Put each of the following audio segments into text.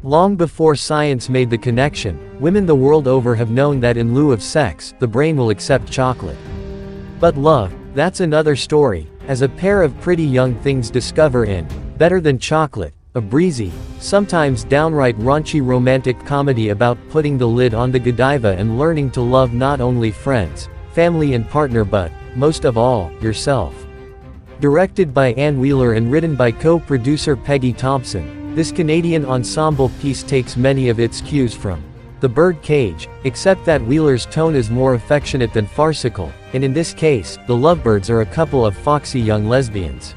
Long before science made the connection, women the world over have known that in lieu of sex, the brain will accept chocolate. But love, that's another story, as a pair of pretty young things discover in Better Than Chocolate, a breezy, sometimes downright raunchy romantic comedy about putting the lid on the Godiva and learning to love not only friends, family and partner but, most of all, yourself. Directed by Ann Wheeler and written by co-producer Peggy Thompson, this Canadian ensemble piece takes many of its cues from The Birdcage, except that Wheeler's tone is more affectionate than farcical, and in this case, the lovebirds are a couple of foxy young lesbians.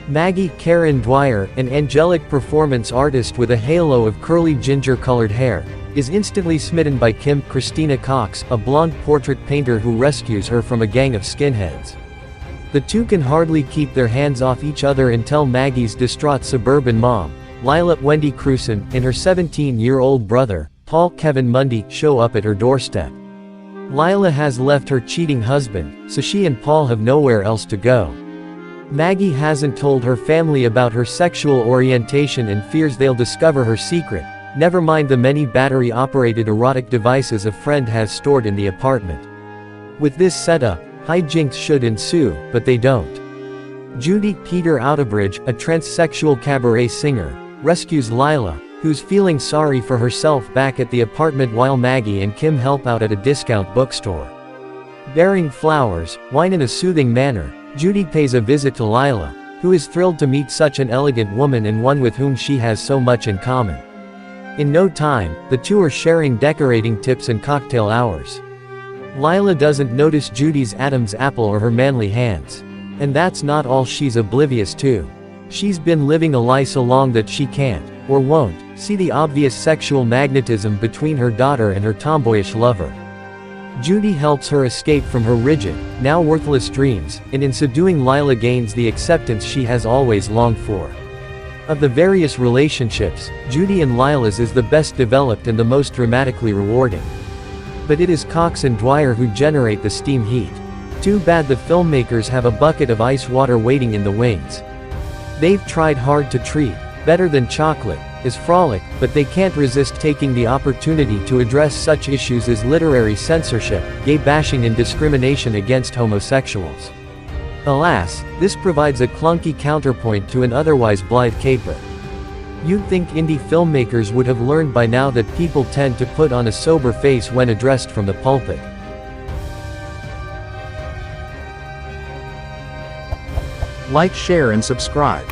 Maggie, Karyn Dwyer, an angelic performance artist with a halo of curly ginger-colored hair, is instantly smitten by Christina Cox, a blonde portrait painter who rescues her from a gang of skinheads. The two can hardly keep their hands off each other until Maggie's distraught suburban mom, Lila, Wendy Crewson, and her 17-year-old brother, Kevin Mundy, show up at her doorstep. Lila has left her cheating husband, so she and Paul have nowhere else to go. Maggie hasn't told her family about her sexual orientation and fears they'll discover her secret, never mind the many battery-operated erotic devices a friend has stored in the apartment. With this setup, hijinks should ensue, but they don't. Judy Peter Outerbridge, a transsexual cabaret singer, rescues Lila, who's feeling sorry for herself back at the apartment while Maggie and Kim help out at a discount bookstore. Bearing flowers, wine in a soothing manner, Judy pays a visit to Lila, who is thrilled to meet such an elegant woman and one with whom she has so much in common. In no time, the two are sharing decorating tips and cocktail hours. Lila doesn't notice Judy's Adam's apple or her manly hands. And that's not all she's oblivious to. She's been living a lie so long that she can't, or won't, see the obvious sexual magnetism between her daughter and her tomboyish lover. Judy helps her escape from her rigid, now worthless dreams, and in so doing Lila gains the acceptance she has always longed for. Of the various relationships, Judy and Lila's is the best developed and the most dramatically rewarding. But it is Cox and Dwyer who generate the steam heat. Too bad the filmmakers have a bucket of ice water waiting in the wings. They've tried hard to treat Better Than Chocolate as frolic, but they can't resist taking the opportunity to address such issues as literary censorship, gay bashing and discrimination against homosexuals. Alas, this provides a clunky counterpoint to an otherwise blithe caper. You'd think indie filmmakers would have learned by now that people tend to put on a sober face when addressed from the pulpit. Like, share and subscribe.